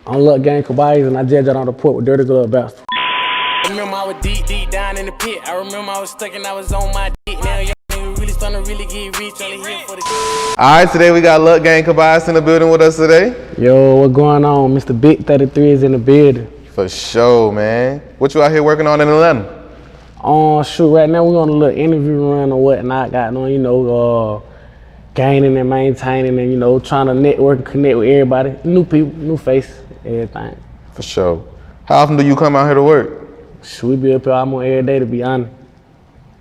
I'm LuckGangKibias, and I just got on the port with Dirty Glove Bastard. I remember I was deep down in the pit. I remember I was stuck and I was on my dick. Now young nigga really starting to really get rich. Only here for the Alright, today we got LuckGangKibias in the building with us today. Yo, what going on? Mr. Big 33 is in the building. For sure, man. What you out here working on in Atlanta? Shoot, right now we on a little interview run or whatnot. Got on, gaining and maintaining and, trying to network and connect with everybody. New people, new face, everything. For sure. How often do you come out here to work? Shoot, we be up here almost every day, to be honest.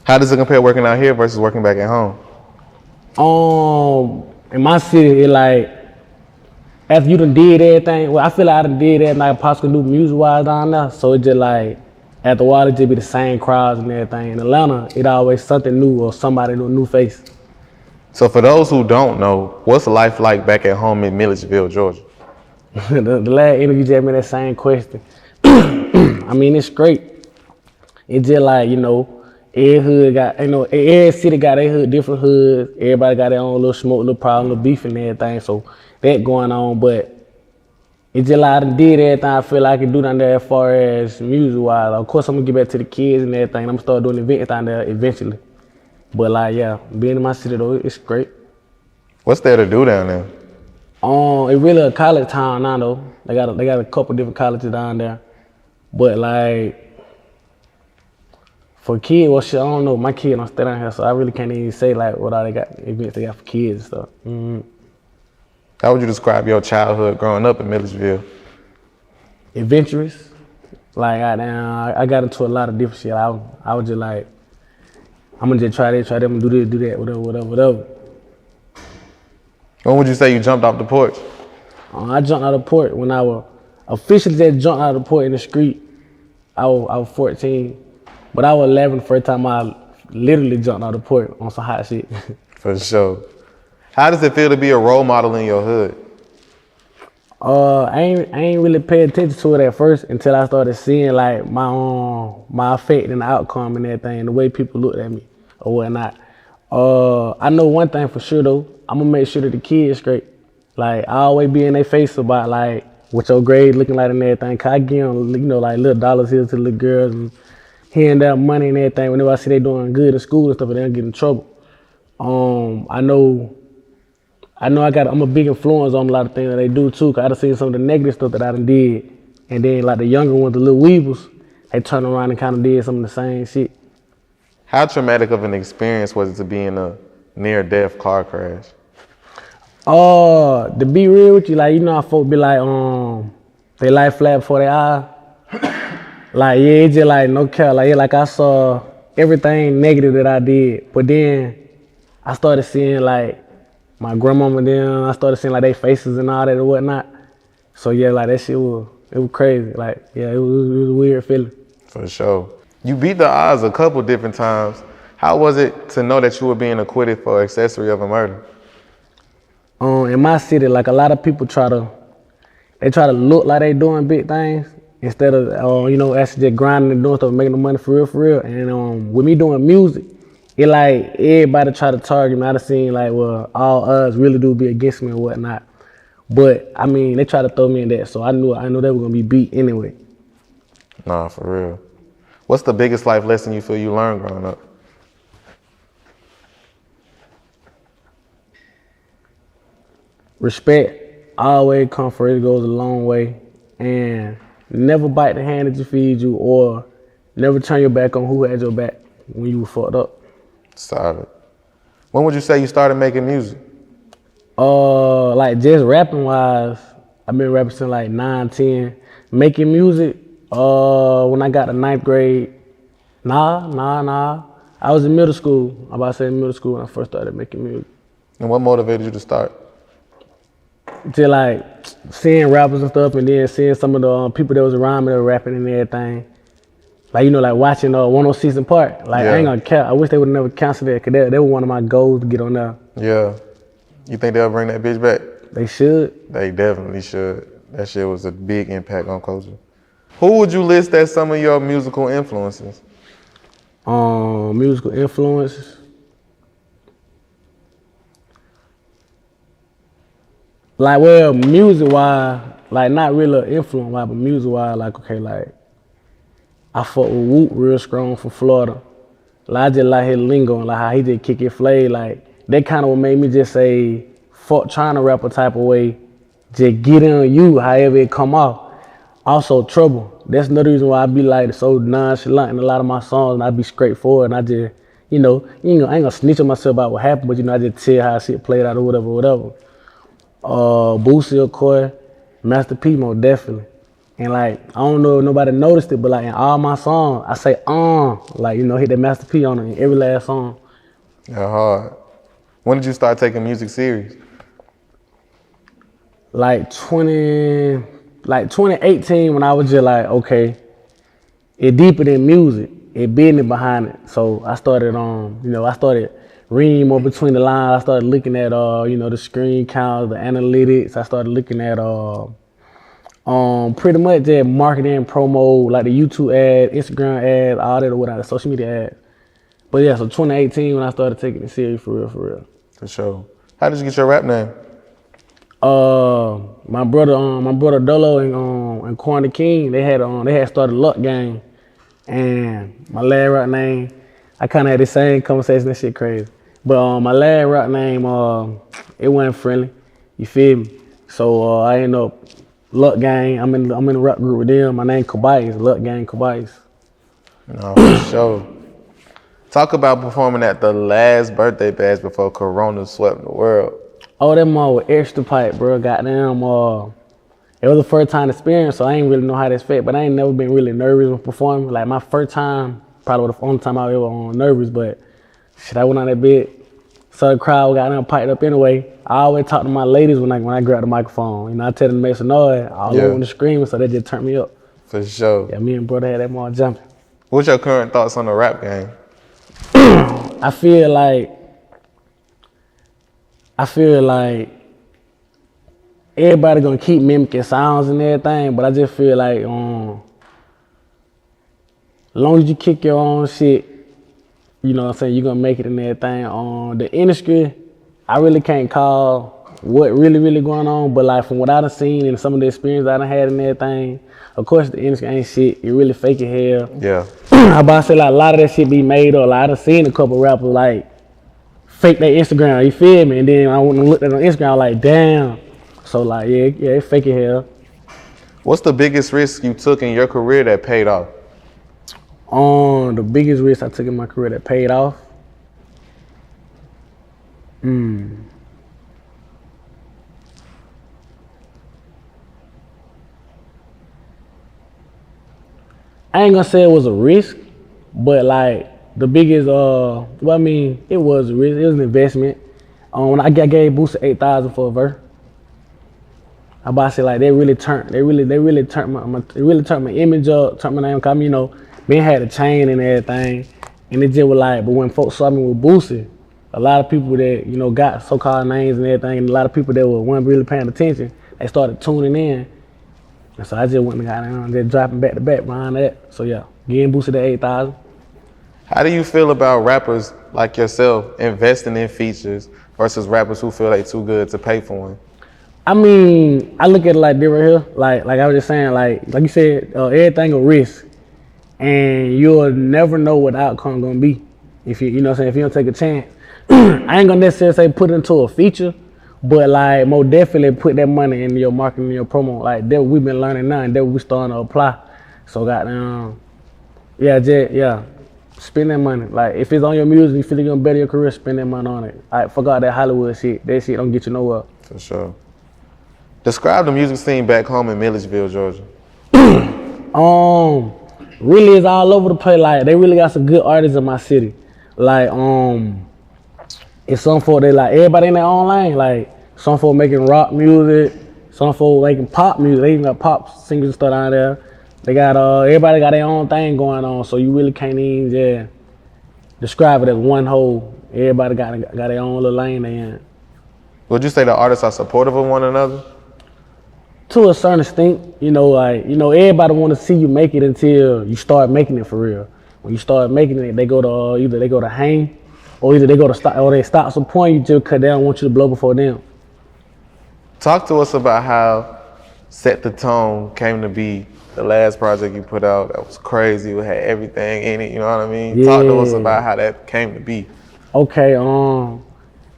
How does it compare working out here versus working back at home? In my city, it like, after you done did everything, well, I feel like I done did everything I possibly do music-wise down there. So it just like, after a while, it just be the same crowds and everything. In Atlanta, it always something new or somebody new face. So for those who don't know, what's life like back at home in Milledgeville, Georgia? the last interview just made that same question. I mean, it's great. It's just like, every hood got, every city got their hood, different hoods. Everybody got their own little smoke, little problem, little beef and everything. So that going on, but it's just like I done did everything I feel like I can do down there as far as music-wise. Of course, I'm gonna get back to the kids and everything. I'm gonna start doing events down there eventually. But like, yeah, being in my city though, it's great. What's there to do down there? It really a college town now though. They got a couple different colleges down there. But like, for kids, well shit, I don't know. My kid don't stay down here, so I really can't even say like what all they got, events they got for kids and stuff. How would you describe your childhood growing up in Milledgeville? Adventurous. Like I got into a lot of different shit. I was just like, I'm gonna just try this, try that, I'm gonna do this, do that, whatever. When would you say you jumped off the porch? I jumped out of the port when I was officially just jumped out of the port in the street. I was 14, but I was 11 the first time I literally jumped out of the port on some hot shit. For sure. How does it feel to be a role model in your hood? I ain't really paid attention to it at first until I started seeing like my effect and the outcome and everything, the way people looked at me or whatnot. I know one thing for sure though, I'm gonna make sure that the kids straight. Like I always be in their face about like what your grade looking like and everything. Cause I give them, like little dollars here to little girls and here and there money and everything. Whenever I see they doing good in school and stuff, and they don't get in trouble. I'm a big influence on a lot of things that they do too. Cause I done seen some of the negative stuff that I done did. And then like the younger ones, the little weebles, they turn around and kind of did some of the same shit. How traumatic of an experience was it to be in a near-death car crash? To be real with you, like, how folk be like, they light flat before their eye. Like, yeah, it's just like, no care. Like, yeah, like I saw everything negative that I did. But then I started seeing like my grandmama and them, I started seeing like their faces and all that and whatnot. So yeah, like that shit was crazy. Like, yeah, it was a weird feeling. For sure. You beat the odds a couple different times. How was it to know that you were being acquitted for accessory of a murder? In my city, like a lot of people try to look like they doing big things instead of, actually just grinding and doing stuff, making the money for real. And with me doing music, it like everybody try to target me. I done seen like, well, all odds really do be against me and whatnot. But I mean, they try to throw me in that, so I knew they were gonna be beat anyway. Nah, for real. What's the biggest life lesson you feel you learned growing up? Respect always come first. It goes a long way. And never bite the hand that you feed you, or never turn your back on who had your back when you were fucked up. Solid. When would you say you started making music? Like just rapping wise, I've been rapping since like 9, 10. Making music, when I got to 9th grade, nah. I was in middle school. I'm about to say middle school when I first started making music. And what motivated you to start? Just like seeing rappers and stuff, and then seeing some of the people that was around me that were rapping and everything. Like, like watching 106 in Park. Like, yeah. I ain't gonna count. I wish they would never canceled that, because they were one of my goals to get on there. Yeah. You think they'll bring that bitch back? They should. They definitely should. That shit was a big impact on culture. Who would you list as some of your musical influences? Musical influences. Like, well, music-wise, like, not really influence-wise, but music-wise, like, okay, like, I fuck with Whoop real strong from Florida. Like, I just like his lingo and like how he just kick it flag. Like, that kind of what made me just say, fuck trying to rap a type of way. Just get in on you, however it come off. Also, Trouble. That's another reason why I be like so nonchalant in a lot of my songs, and I be straightforward, and I just, I ain't gonna snitch on myself about what happened, but I just tell how shit played out or whatever. Boosie, of course, Master P, most definitely. And like, I don't know if nobody noticed it, but like in all my songs, I say, like, hit that Master P on it in every last song. Yeah, hard. When did you start taking music serious? Like 2018, when I was just like, okay, it deeper than music, it business behind it. So I started I started reading more between the lines. I started looking at the screen counts, the analytics. I started looking at pretty much that marketing, promo, like the YouTube ads, Instagram ads, all that or whatever, social media ads. But yeah, so 2018 when I started taking it serious for real. For sure. How did you get your rap name? My brother Dolo and Corny King, they had started Luck Gang, and my last rap name, I kind of had the same conversation. That shit crazy, but my last rap name, it wasn't friendly. You feel me? So I ended up Luck Gang. I'm in the rap group with them. My name Kibias, LuckGangKibias. No, for sure. Talk about performing at the last birthday bash before Corona swept the world. Oh, that mall was extra pipe, bro. Goddamn, it was the first time experience, so I ain't really know how this felt, but I ain't never been really nervous when performing. Like my first time, probably the only time I ever nervous, but shit, I went on that bit. So the crowd got them piped up anyway. I always talk to my ladies when I grab the microphone. I tell them to make some noise. I always want to scream, so they just turned me up. For sure. Yeah, me and brother had that mall jumping. What's your current thoughts on the rap game? I feel like everybody gonna keep mimicking sounds and everything, but I just feel like as long as you kick your own shit, you know what I'm saying, you're gonna make it and everything. The industry, I really can't call what really going on, but like from what I done seen and some of the experience I done had and everything, of course the industry ain't shit. It really fake as hell. Yeah. I about to say like a lot of that shit be made up. Like I done seen a couple rappers like fake their Instagram, you feel me? And then I went and looked at it on Instagram, like damn. So like yeah, it's fake as hell. What's the biggest risk you took in your career that paid off? The biggest risk I took in my career that paid off. I ain't gonna say it was a risk, but like the biggest, it was a risk. It was an investment. When I gave Boosie 8,000 for a verse, I about to say like they really turned my image up, turned my name. Cause Ben had a chain and everything, and it just was like. But when folks saw me with Boosie, a lot of people that got so-called names and everything, and a lot of people that weren't really paying attention, they started tuning in. And so I just went and got down, just dropping back to back behind that. So yeah, getting Boosie to 8,000. How do you feel about rappers like yourself investing in features versus rappers who feel they too good to pay for one? I mean, I look at it like this right here. Like I was just saying, like you said, everything a risk, and you'll never know what the outcome gonna be if you know what I'm saying, if you don't take a chance. I ain't gonna necessarily say put it into a feature, but like more definitely put that money in your marketing and your promo. Like that we've been learning now, and that we starting to apply. So goddamn, spend that money. Like if it's on your music, you feel you're gonna better your career, spend that money on it. Like fuck all that Hollywood shit. That shit don't get you nowhere. For sure. Describe the music scene back home in Milledgeville, Georgia. Really is all over the place. Like they really got some good artists in my city. Like it's some folk they like everybody in their own lane. Like some folk making rock music, some folk making pop music. They even got pop singers and stuff down there. They got everybody got their own thing going on. So you really can't even describe it as one whole. Everybody got their own little lane they in. Would you say the artists are supportive of one another? To a certain extent, everybody want to see you make it until you start making it for real. When you start making it, they go to either they go to hang, or either they go to stop, or they stop some point you just because they don't want you to blow before them. Talk to us about how Set the Tone came to be the last project you put out. That was crazy. It had everything in it, you know what I mean? Yeah. Talk to us about how that came to be. Okay,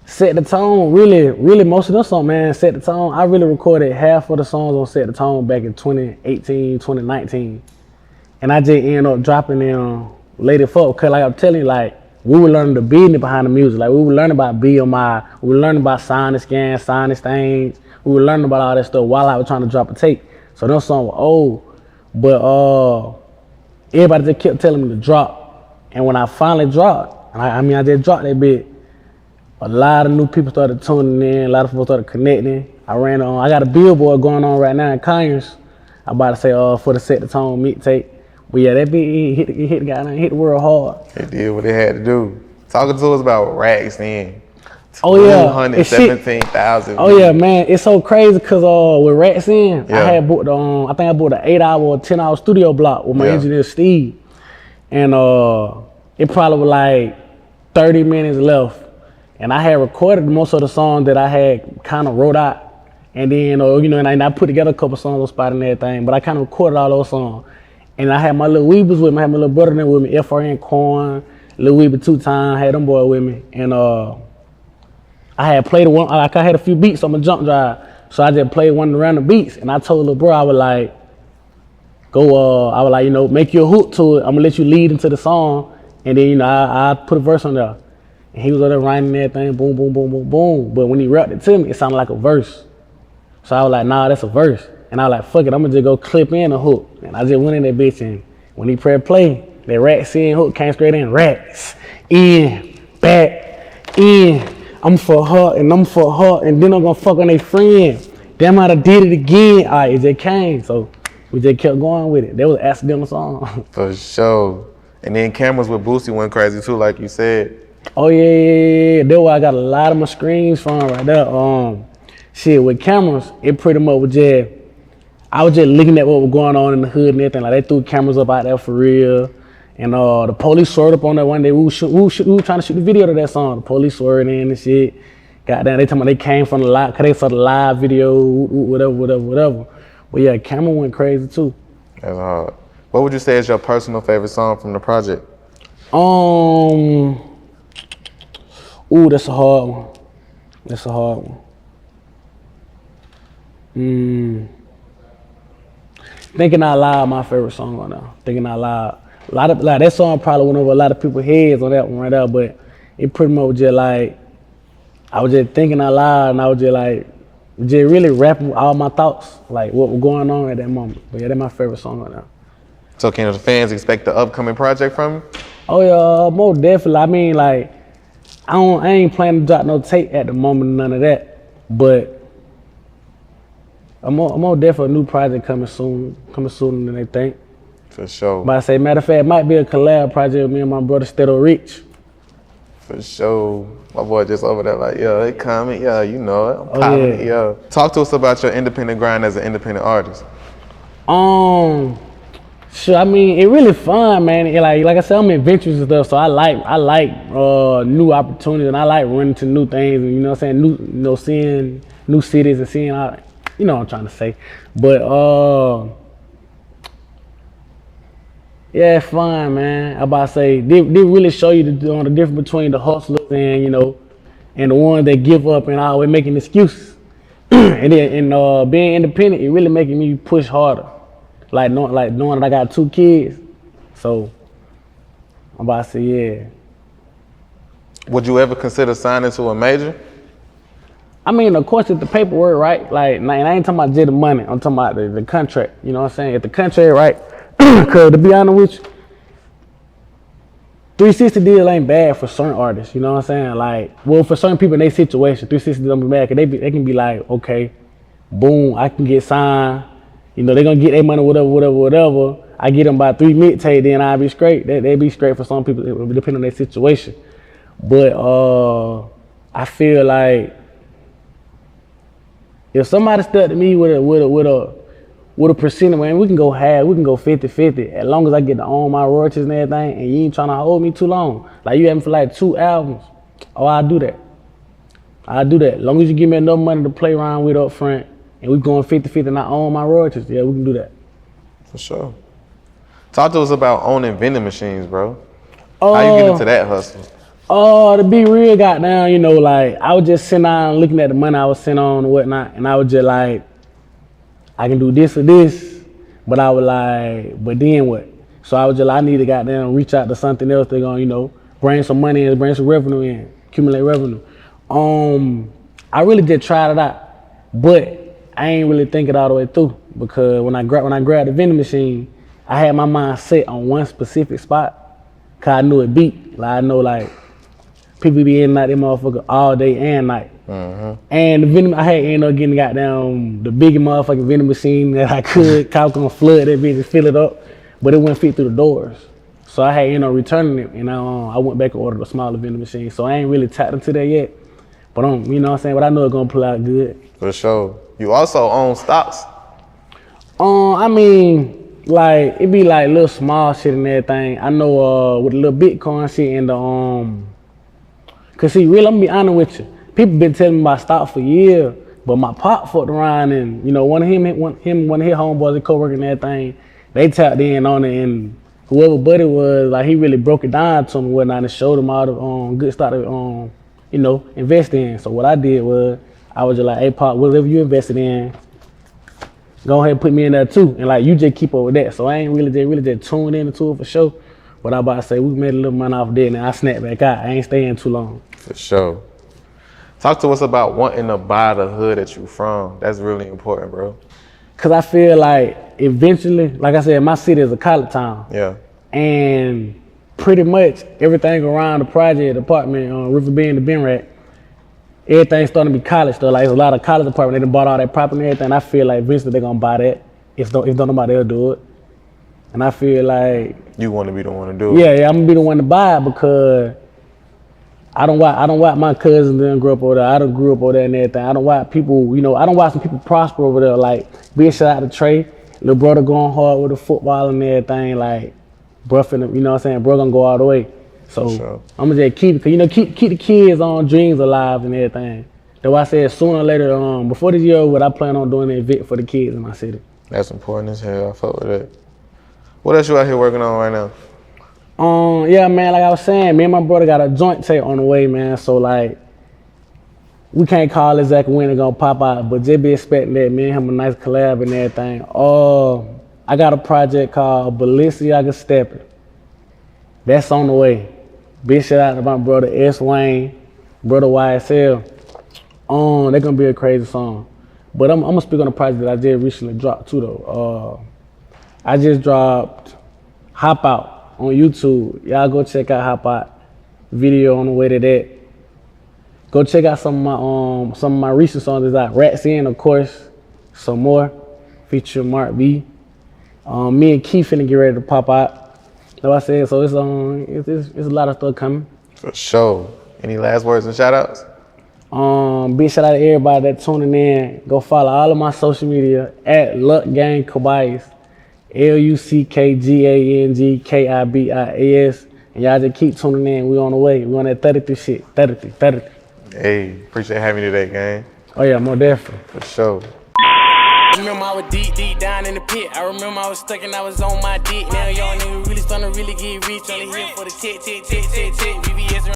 Set the Tone, really most of them songs, man, Set the Tone, I really recorded half of the songs on Set the Tone back in 2018, 2019. And I just ended up dropping them Lady Fuck, cause like I'm telling you, like, we were learning the business behind the music. Like, we were learning about BMI, we were learning about signing scans, signing things. We were learning about all that stuff while I was trying to drop a tape. So those songs were old, but everybody just kept telling me to drop. And when I finally dropped, I just dropped that bit, a lot of new people started tuning in, a lot of people started connecting. I got a billboard going on right now in Conyers. I'm about to say for the Set the Tone mixtape. But yeah, that bit hit the world hard. It did what it had to do. Talking to us about Racks in. Oh yeah, 217,000. Oh yeah, man, it's so crazy because with Racks In, Yeah. I had booked I think I booked an 8-hour or 10-hour studio block with my engineer Steve, and it probably was like 30 minutes left, and I had recorded most of the songs that I had kind of wrote out, and then and I put together a couple songs on spot and everything, but I kind of recorded all those songs, and I had my little Weebers with me, I had my little brother there with me, FRN Corn, Lil Weeber 2 Time, had them boy with me, and I had played I had a few beats on my jump drive, so I just played one of the random beats, and I told little bro, I was like, make you a hook to it. I'm gonna let you lead into the song, and then I put a verse on there, and he was over there writing everything, boom, boom, boom, boom, boom. But when he rapped it to me, it sounded like a verse, so I was like, nah, that's a verse, and I was like, fuck it, I'm gonna just go clip in a hook, and I just went in that bitch, and when he pressed play, that Racks In hook came straight in, Racks In, back in. I'm for her, and I'm for her, and then I'm gonna fuck on their friend. Damn, I did it again. All right, it just came, so we just kept going with it. That was an accidental song. For sure. And then cameras with Boosie went crazy too, like you said. Oh yeah. That's where I got a lot of my screens from right there. Shit, with cameras, it pretty much was just, I was just looking at what was going on in the hood and everything. Like, they threw cameras up out there for real. And the police swerved up on that one day. We were trying to shoot the video to that song. The police swerved in and shit. Goddamn, they talking about they came from the live, cause they saw the live video, whatever. But yeah, camera went crazy too. That's hard. What would you say is your personal favorite song from the project? That's a hard one. Thinking Out Loud, my favorite song on there. Thinking Out Loud. That song probably went over a lot of people's heads on that one right there, but it pretty much was just like, I was just thinking out loud, and I was just really rapping all my thoughts, like what was going on at that moment. But yeah, that's my favorite song right now. So can the fans expect the upcoming project from you? Oh yeah, most definitely. I mean, like, I ain't planning to drop no tape at the moment, none of that. But I'm on definitely a new project coming sooner than they think. For sure. But I say, matter of fact, it might be a collab project with me and my brother Stedo Rich. For sure. My boy just over there like, yeah, they coming, yeah, you know it. I'm popping it, yeah. Talk to us about your independent grind as an independent artist. Sure, I mean, it really fun, man. Like I said, I'm adventurous and stuff, so I like new opportunities, and I like running to new things, and you know what I'm saying, seeing new cities and seeing all, you know what I'm trying to say. But yeah, it's fun, man. I about to say, they really show you the difference between the hustlers and and the ones that give up and always making excuses. And then being independent, it really making me push harder. Like knowing that I got 2 kids. So I'm about to say, yeah. Would you ever consider signing to a major? I mean, of course, it's the paperwork, right? Like, I ain't talking about just the money. I'm talking about the contract. You know what I'm saying? If the contract, right? Because to be honest with you, 360 deal ain't bad for certain artists. You know what I'm saying? Like, well, for certain people in their situation, 360 don't be bad. Cause they can be like, okay, boom, I can get signed. You know, they gonna get their money, whatever. I get them by 3 mixtapes, then I'll be straight. They be straight for some people, depending on their situation. But I feel like if somebody stuck to me with a percentage, man, we can go half, we can go 50-50, as long as I get to own my royalties and everything, and you ain't trying to hold me too long. Like, you have me for like 2 albums, oh, I'll do that. I do that. As long as you give me enough money to play around with up front, and we going 50-50 and I own my royalties, yeah, we can do that. For sure. Talk to us about owning vending machines, bro. How you get into that hustle? To be real, goddamn, you know, like, I was just sitting down looking at the money I was sitting on and whatnot, and I was just like, I can do this or this, but I was like, but then what? So I was just like, I need to goddamn reach out to something else that's gonna, you know, bring some money in, bring some revenue in, accumulate revenue. I really just tried it out, but I ain't really think it all the way through, because when I grabbed the vending machine, I had my mind set on one specific spot, cause I knew it beat. Like, I know, like, people be in and out that motherfucker all day and night. And the vending, I had ended up getting goddamn the biggest motherfucking vending machine that I could. Cause I was gonna flood that bitch and fill it up, but it wouldn't fit through the doors. So I had, you know, returning it, and I went back and ordered a smaller vending machine. So I ain't really tapped into that yet, but you know what I'm saying? But I know it's gonna pull out good. For sure. You also own stocks? I mean, like, it be like little small shit and everything. I know with a little Bitcoin shit and the cause see, really, I'm gonna be honest with you. People been telling me about stock for years, but my pop fucked around, and you know, one of his homeboys, and co-worker and everything, they tapped in on it, and whoever buddy was, like, he really broke it down to him and whatnot and showed him all the good stock to you know, invest in. So what I did was, I was just like, hey Pop, whatever you invested in, go ahead and put me in there too. And like, you just keep up with that. So I ain't really just tuned into it for sure. But I about to say, we made a little money off of that, and I snapped back out. I ain't staying too long. For sure. Talk to us about wanting to buy the hood that you from. That's really important, bro. Cause I feel like eventually, like I said, my city is a college town. Yeah. And pretty much everything around the project, apartment, River Bend, the Ben Rack, everything's starting to be college stuff. Like, there's a lot of college apartments. They done bought all that property and everything. I feel like eventually they're gonna buy that if nobody else do it. And I feel like you want to be the one to do it. Yeah, I'm gonna be the one to buy it, because I don't watch my cousins done grow up over there. I done grew up over there and everything. I don't watch people, you know, I don't watch some people prosper over there. Like, big shout out to Trey, little brother going hard with the football and everything. Like, bro, you know what I'm saying? Bro gonna go all the way. So sure. I'm gonna just keep it, you know, keep the kids on dreams alive and everything. That's why I said sooner or later, before this year, what I plan on doing an event for the kids in my city. That's important as hell. I fuck with that. What else you out here working on right now? Yeah, man, like I was saying, me and my brother got a joint tape on the way, man. So like, we can't call exactly when it's gonna pop out, but just be expecting that. Me and him a nice collab and everything. I got a project called Balenciaga Stepping. That's on the way. Big shout out to my brother S. Wayne, brother YSL. They're gonna be a crazy song. But I'm gonna speak on a project that I just recently dropped too though. I just dropped Hop Out on YouTube. Y'all go check out Hop Out. Video on the way to that. Go check out some of my recent songs. There's like Rats In, of course, some more, featuring Mark B. Me and Keith finna get ready to pop out. That's what I said. So it's a lot of stuff coming. For sure. Any last words and shout outs? Big shout out to everybody that's tuning in. Go follow all of my social media at LuckGangKibias. LuckGangKibias. And y'all just keep tuning in. We on the way. We on that 33 shit. 33. Hey, appreciate having you today, gang. Oh yeah, more definitely. For sure. I remember I was deep down in the pit. I remember I was stuck and I was on my dick. Now y'all niggas really starting to really get rich. Only here for the tick. BBS